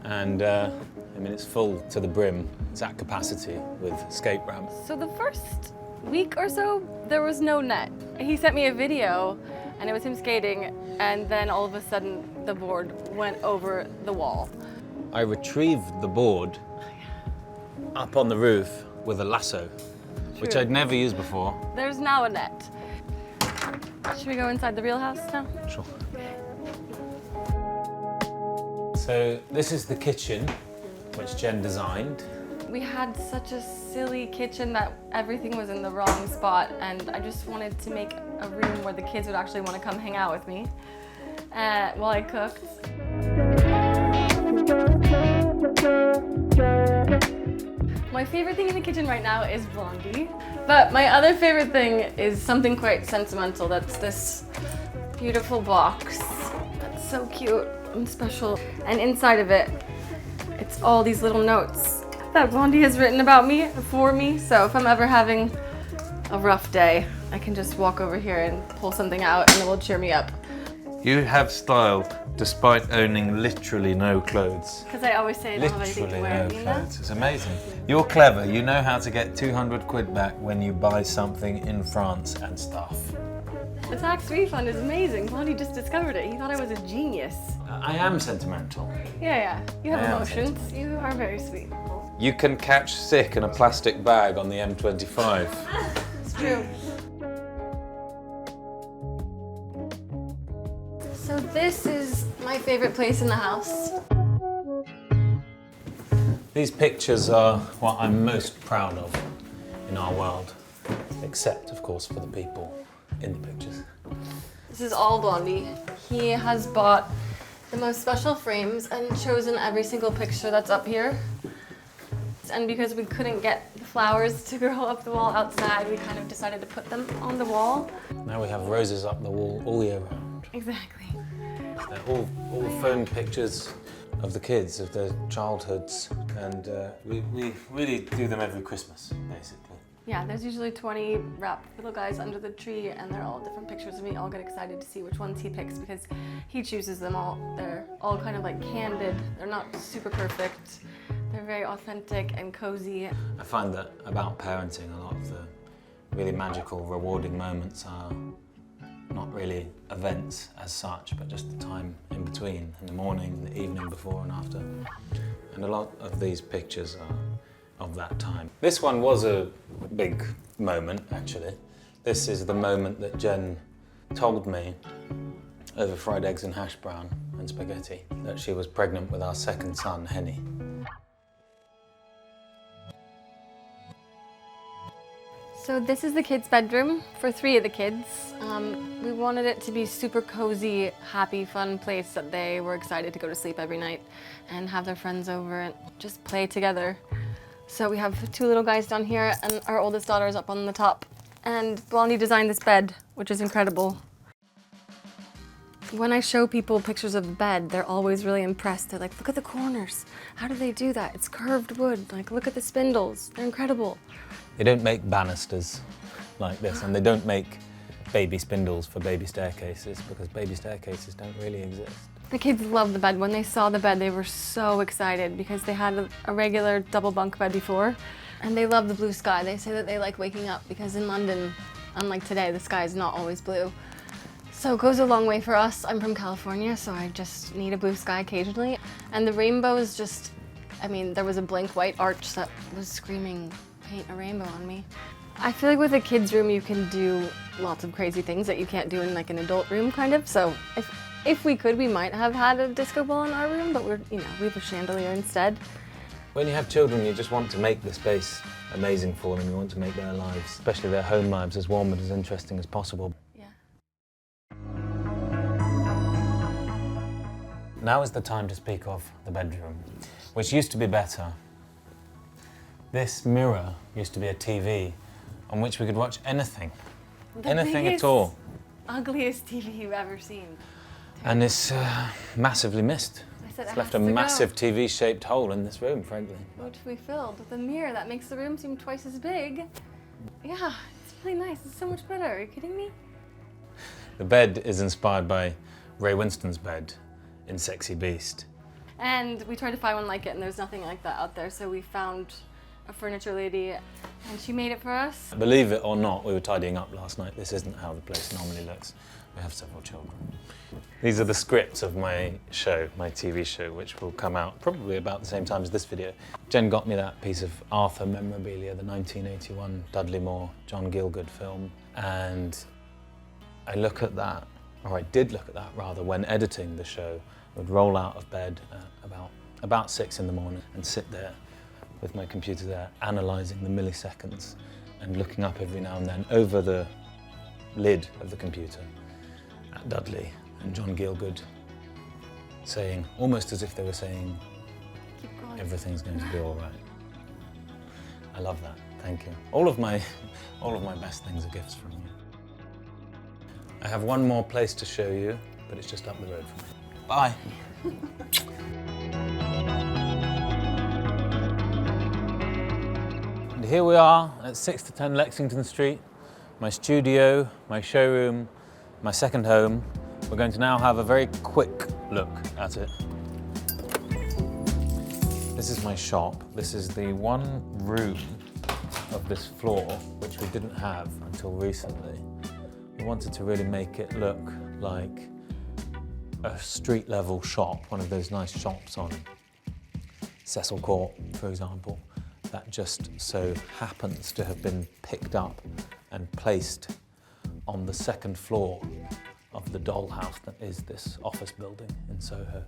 And I mean, it's full to the brim. It's at capacity with escape ramp. So the first week or so, there was no net. He sent me a video and it was him skating, and then all of a sudden the board went over the wall. I retrieved the board up on the roof with a lasso, which I'd never used before. There's now a net. Should we go inside the real house now? Sure. So this is the kitchen, which Jen designed. We had such a silly kitchen that everything was in the wrong spot, and I just wanted to make a room where the kids would actually want to come hang out with me while I cooked. My favorite thing in the kitchen right now is Blondie, but my other favorite thing is something quite sentimental. That's this beautiful box. That's so cute and special, and inside of it, it's all these little notes that Blondie has written about me, for me. So if I'm ever having a rough day, I can just walk over here and pull something out and it will cheer me up. You have style despite owning literally no clothes. Because I always say I don't have anything to wear, you know? It's amazing. You're clever. You know how to get 200 quid back when you buy something in France and stuff. The tax refund is amazing. Blondie just discovered it. He thought I was a genius. I am sentimental. Yeah. You have I am emotions. sentimental. You are very sweet. You can catch sick in a plastic bag on the M25. It's true. So this is my favorite place in the house. These pictures are what I'm most proud of in our world, except, of course, for the people in the pictures. This is all Blondie. He has bought the most special frames and chosen every single picture that's up here. And because we couldn't get the flowers to grow up the wall outside, we kind of decided to put them on the wall. Now we have roses up the wall all year round. Exactly. They're all phone pictures of the kids, of their childhoods, and we really do them every Christmas, basically. Yeah, there's usually 20 wrapped little guys under the tree, and they're all different pictures of me. I'll get excited to see which ones he picks because he chooses them all. They're all kind of like candid. They're not super perfect, They're very authentic and cozy. I find that about parenting, a lot of the really magical, rewarding moments are not really events as such, but just the time in between, in the morning, the evening before and after. And a lot of these pictures are of that time. This one was a big moment, actually. This is the moment that Jen told me over fried eggs and hash brown and spaghetti that she was pregnant with our second son, Henny. So this is the kids' bedroom for 3 of the kids. We wanted it to be super cozy, happy, fun place that they were excited to go to sleep every night and have their friends over and just play together. So we have 2 little guys down here and our oldest daughter is up on the top. And Blondie designed this bed, which is incredible. When I show people pictures of the bed, they're always really impressed. They're like, look at the corners. How do they do that? It's curved wood. Like, look at the spindles. They're incredible. They don't make banisters like this, and they don't make baby spindles for baby staircases because baby staircases don't really exist. The kids love the bed. When they saw the bed, they were so excited because they had a regular double bunk bed before, and they love the blue sky. They say that they like waking up because in London, unlike today, the sky is not always blue. So it goes a long way for us. I'm from California, so I just need a blue sky occasionally. And the rainbow is just, I mean, there was a blank white arch that was screaming, paint a rainbow on me. I feel like with a kid's room, you can do lots of crazy things that you can't do in like an adult room, kind of. So if we could, we might have had a disco ball in our room, but we have a chandelier instead. When you have children, you just want to make the space amazing for them. You want to make their lives, especially their home lives, as warm and as interesting as possible. Yeah. Now is the time to speak of the bedroom, which used to be better. This mirror used to be a TV on which we could watch anything, anything at all. Ugliest TV you've ever seen. And it's massively missed. It's left a massive TV-shaped hole in this room, frankly. Which we filled with a mirror that makes the room seem twice as big. Yeah, it's really nice. It's so much better. Are you kidding me? The bed is inspired by Ray Winston's bed in Sexy Beast. And we tried to find one like it, and there's nothing like that out there. So we found a furniture lady, and she made it for us. Believe it or not, we were tidying up last night. This isn't how the place normally looks. We have several children. These are the scripts of my show, my TV show, which will come out probably about the same time as this video. Jen got me that piece of Arthur memorabilia, the 1981 Dudley Moore, John Gielgud film, and I look at that, or I did look at that rather, when editing the show. I would roll out of bed about 6 in the morning and sit there with my computer there, analysing the milliseconds and looking up every now and then over the lid of the computer at Dudley and John Gielgud, saying, almost as if they were saying, Keep going. Everything's going to be all right. I love that, thank you. All of my best things are gifts from you. I have one more place to show you, but it's just up the road from me. Bye. And here we are at 6 to 10 Lexington Street, my studio, my showroom, my second home. We're going to now have a very quick look at it. This is my shop. This is the one room of this floor which we didn't have until recently. We wanted to really make it look like a street level shop, one of those nice shops on Cecil Court, for example, that just so happens to have been picked up and placed on the second floor of the dollhouse that is this office building in Soho.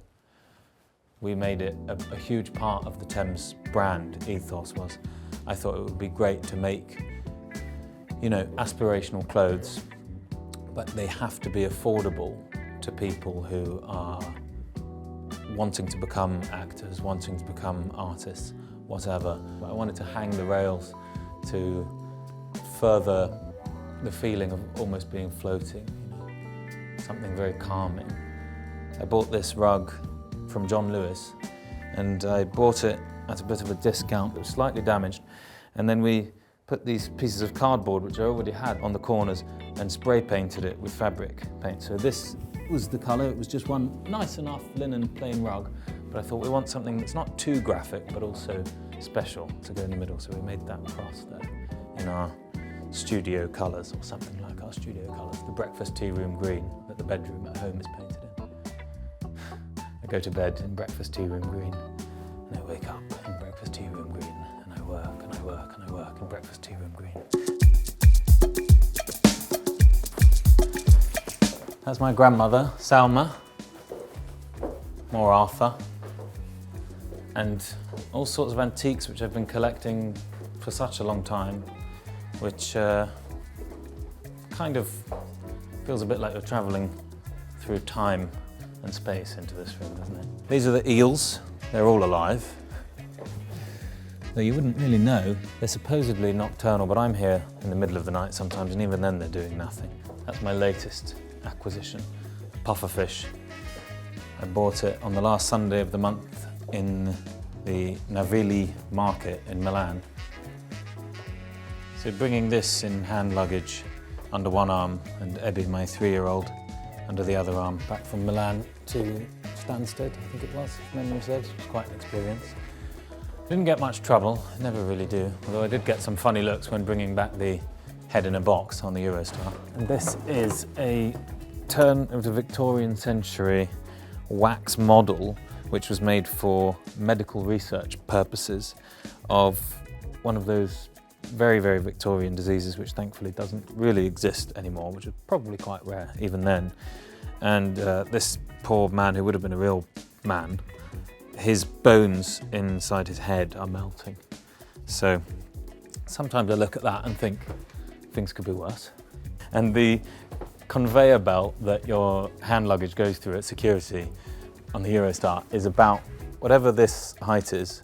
We made it a huge part of the Thames brand ethos. Was I thought it would be great to make, you know, aspirational clothes, but they have to be affordable to people who are wanting to become actors, wanting to become artists, whatever. But I wanted to hang the rails to further the feeling of almost being floating, you know, something very calming. I bought this rug from John Lewis, and I bought it at a bit of a discount. It was slightly damaged, and then we put these pieces of cardboard, which I already had, on the corners and spray painted it with fabric paint. So this was the colour. It was just one nice enough linen plain rug, but But I thought we want something that's not too graphic, but also special to go in the middle. So we made that cross there in our studio colours, or something like our studio colours. The breakfast tea room green that the bedroom at home is painted in. I go to bed in breakfast tea room green, and I wake up in breakfast tea room green, and I work and I work and I work in breakfast tea room green. That's my grandmother, Salma, more Arthur, and all sorts of antiques which I've been collecting for such a long time, which kind of feels a bit like you're travelling through time and space into this room, doesn't it? These are the eels. They're all alive. Though you wouldn't really know. They're supposedly nocturnal, but I'm here in the middle of the night sometimes, and even then they're doing nothing. That's my latest acquisition, pufferfish. I bought it on the last Sunday of the month in the Navili market in Milan. So bringing this in hand luggage under one arm, and Ebby, my 3-year-old, under the other arm, back from Milan to Stansted, I think it was, if memory serves. It was quite an experience. Didn't get much trouble, never really do, although I did get some funny looks when bringing back the head in a box on the Eurostar. And this is a turn of the Victorian century wax model, which was made for medical research purposes, of one of those very, very Victorian diseases which thankfully doesn't really exist anymore, which is probably quite rare even then. And this poor man, who would have been a real man, his bones inside his head are melting. So sometimes I look at that and think things could be worse. And the conveyor belt that your hand luggage goes through at security on the Eurostar is about, whatever this height is,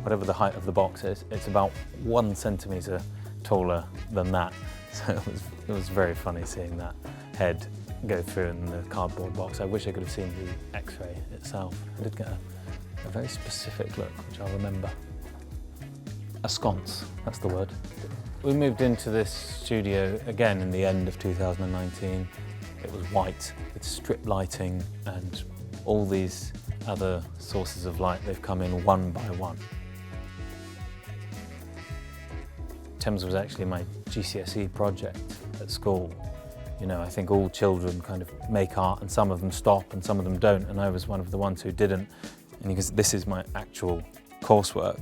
whatever the height of the box is, it's about 1 centimetre taller than that. So it was very funny seeing that head go through in the cardboard box. I wish I could have seen the X-ray itself. I did get a very specific look, which I'll remember. A sconce, that's the word. We moved into this studio again in the end of 2019. It was white with strip lighting and all these other sources of light. They've come in one by one. Thames was actually my GCSE project at school. You know, I think all children kind of make art, and some of them stop and some of them don't, and I was one of the ones who didn't. And because this is my actual coursework,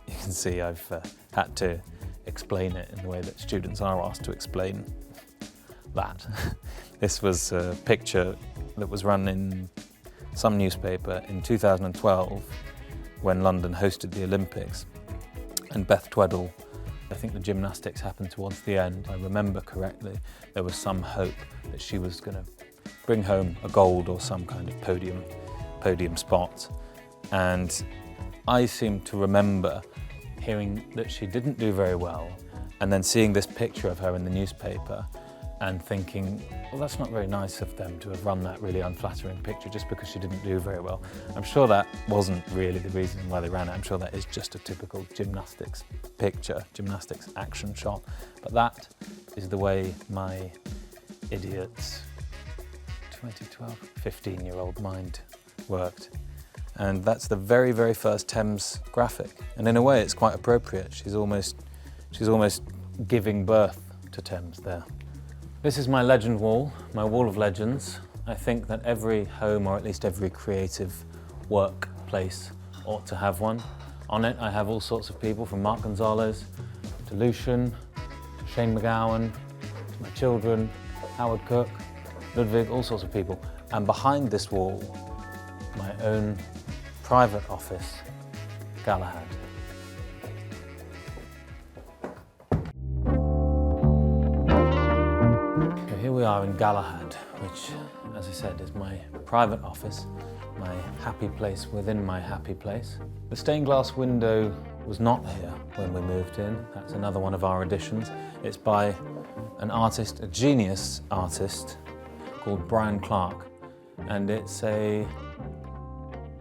you can see I've had to explain it in the way that students are asked to explain that. This was a picture that was run in some newspaper in 2012 when London hosted the Olympics, and Beth Tweddle, I think the gymnastics happened towards the end. I remember correctly, there was some hope that she was going to bring home a gold or some kind of podium spot. And I seem to remember hearing that she didn't do very well, and then seeing this picture of her in the newspaper and thinking, well, that's not very nice of them to have run that really unflattering picture just because she didn't do very well. I'm sure that wasn't really the reason why they ran it. I'm sure that is just a typical gymnastics picture, gymnastics action shot. But that is the way my idiot 15-year-old mind worked. And that's the very, very first Thames graphic. And in a way, it's quite appropriate. She's almost giving birth to Thames there. This is my legend wall, my wall of legends. I think that every home, or at least every creative workplace, ought to have one. On it, I have all sorts of people, from Mark Gonzalez to Lucian, Shane McGowan, to my children, Howard Cook, Ludwig, all sorts of people. And behind this wall, my own private office, Galahad. So here we are in Galahad, which, as I said, is my private office, my happy place within my happy place. The stained glass window was not here when we moved in. That's another one of our additions. It's by an artist, a genius artist, called Brian Clark, and it's a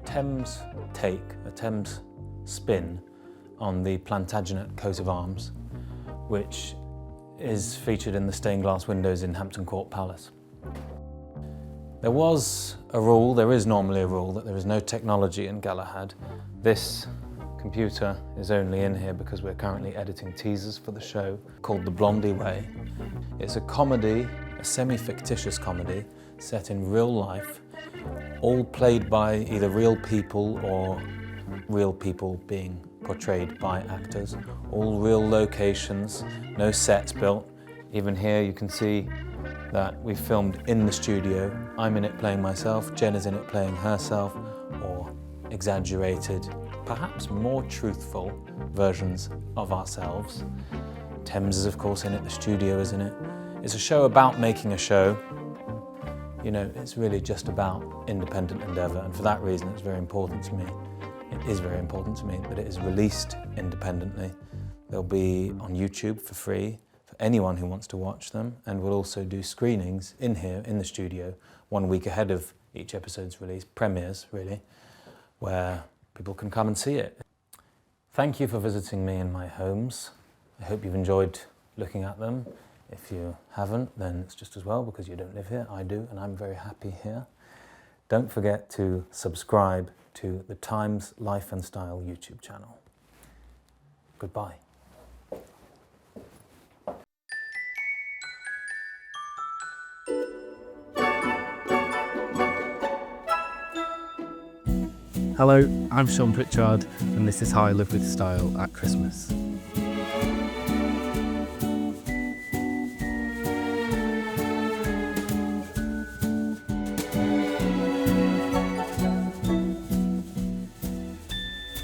Thames take, a Thames spin on the Plantagenet coat of arms, which is featured in the stained glass windows in Hampton Court Palace. There was a rule, there is normally a rule, that there is no technology in Galahad. This computer is only in here because we're currently editing teasers for the show called The Blondie Way. It's a comedy, a semi-fictitious comedy set in real life, all played by either real people or real people being portrayed by actors. All real locations, no sets built. Even here you can see that we filmed in the studio. I'm in it playing myself, Jen is in it playing herself, or exaggerated, perhaps more truthful versions of ourselves. Thames is of course in it, the studio is in it. It's a show about making a show. You know, it's really just about independent endeavour, and for that reason it's very important to me. It is very important to me that it is released independently. They'll be on YouTube for free for anyone who wants to watch them, and we'll also do screenings in here, in the studio, 1 week ahead of each episode's release, premieres really, where people can come and see it. Thank you for visiting me in my homes. I hope you've enjoyed looking at them. If you haven't, then it's just as well because you don't live here. I do, and I'm very happy here. Don't forget to subscribe to the Times Life and Style YouTube channel. Goodbye. Hello, I'm Sean Pritchard, and this is how I live with style at Christmas.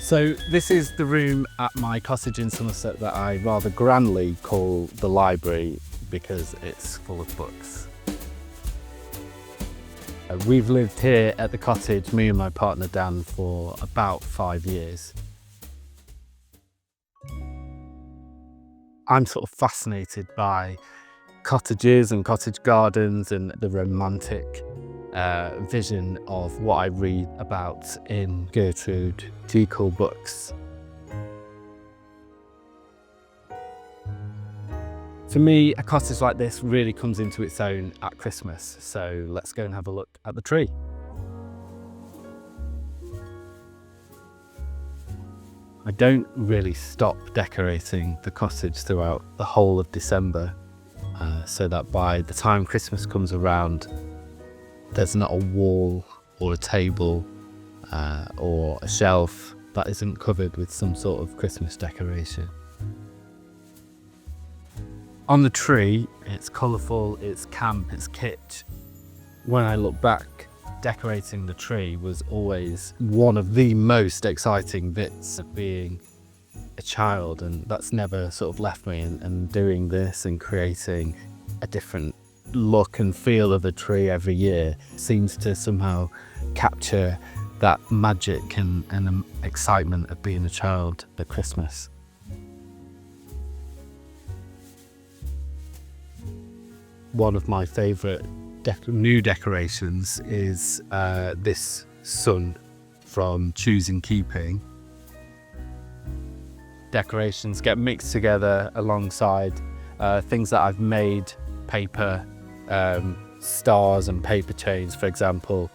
So this is the room at my cottage in Somerset that I rather grandly call the library because it's full of books. We've lived here at the cottage, me and my partner Dan, for about 5 years. I'm sort of fascinated by cottages and cottage gardens and the romantic vision of what I read about in Gertrude Jekyll books. For me, a cottage like this really comes into its own at Christmas, so let's go and have a look at the tree. I don't really stop decorating the cottage throughout the whole of December, so that by the time Christmas comes around, there's not a wall or a table or a shelf that isn't covered with some sort of Christmas decoration. On the tree, it's colourful, it's camp, it's kitsch. When I look back, decorating the tree was always one of the most exciting bits of being a child, and that's never sort of left me. And doing this and creating a different look and feel of the tree every year seems to somehow capture that magic and excitement of being a child at Christmas. One of my favourite new decorations is this sun from Choose and Keeping. Decorations get mixed together alongside things that I've made, paper, stars and paper chains, for example.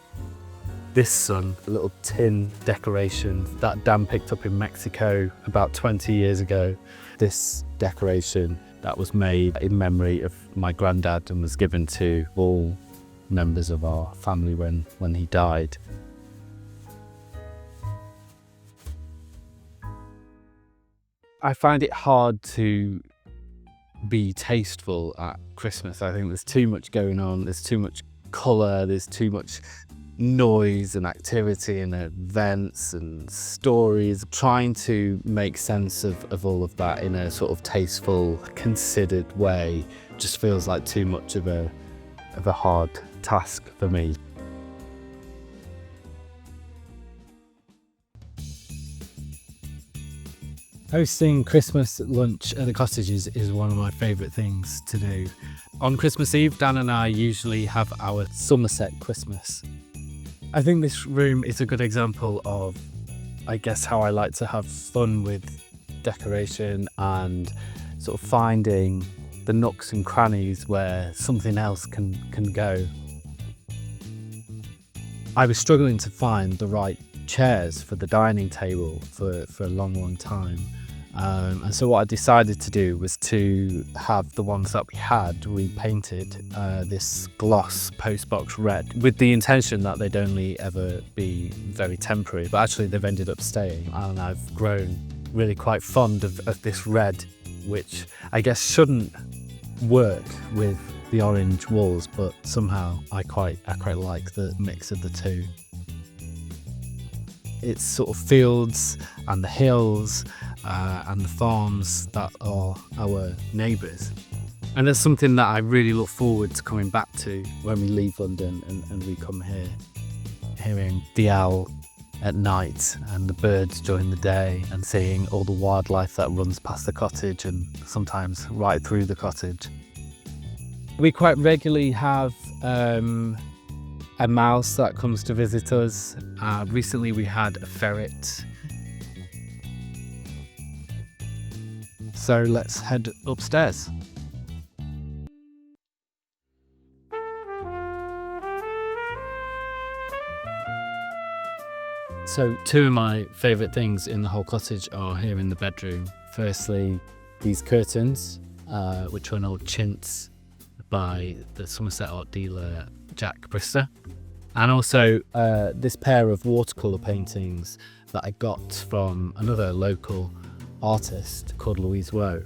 This sun, a little tin decoration that Dan picked up in Mexico about 20 years ago. This decoration that was made in memory of my granddad and was given to all members of our family when he died. I find it hard to be tasteful at Christmas. I think there's too much going on, there's too much colour, there's too much noise and activity and events and stories. Trying to make sense of all of that in a sort of tasteful, considered way just feels like too much of a hard task for me. Hosting Christmas lunch at the cottages is one of my favourite things to do. On Christmas Eve, Dan and I usually have our Somerset Christmas. I think this room is a good example of, I guess, how I like to have fun with decoration and sort of finding the nooks and crannies where something else can go. I was struggling to find the right chairs for the dining table for a long time. And so what I decided to do was to have the ones that we had repainted this gloss postbox red, with the intention that they'd only ever be very temporary, but actually they've ended up staying, and I've grown really quite fond of this red, which I guess shouldn't work with the orange walls, but somehow I quite like the mix of the two. It's sort of fields and the hills and the farms that are our neighbours. And it's something that I really look forward to coming back to when we leave London and we come here. Hearing the owl at night and the birds during the day, and seeing all the wildlife that runs past the cottage and sometimes right through the cottage. We quite regularly have a mouse that comes to visit us. Recently we had a ferret. So let's head upstairs. So two of my favourite things in the whole cottage are here in the bedroom. Firstly, these curtains, which are an old chintz by the Somerset art dealer Jack Brister. And also this pair of watercolour paintings that I got from another local artist called Louise Woe,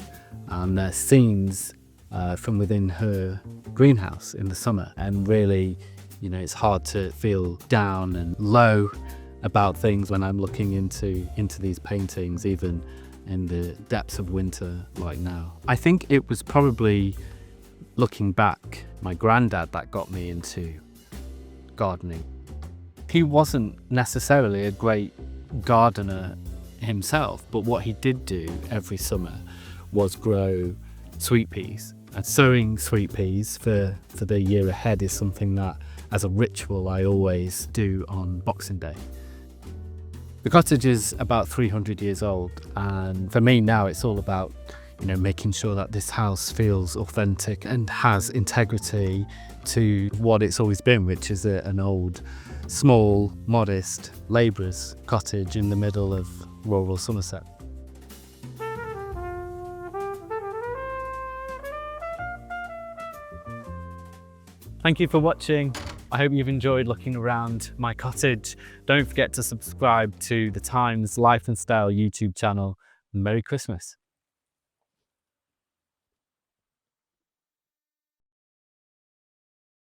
and they're scenes from within her greenhouse in the summer. And really, you know, it's hard to feel down and low about things when I'm looking into these paintings, even in the depths of winter like now. I think it was probably, looking back, my granddad that got me into gardening. He wasn't necessarily a great gardener himself, but what he did do every summer was grow sweet peas. And sowing sweet peas for the year ahead is something that, as a ritual, I always do on Boxing Day. The cottage is about 300 years old, and for me now it's all about, you know, making sure that this house feels authentic and has integrity to what it's always been, which is an old, small, modest labourer's cottage in the middle of rural Somerset. Thank you for watching. I hope you've enjoyed looking around my cottage. Don't forget to subscribe to the Times Life and Style YouTube channel. Merry Christmas.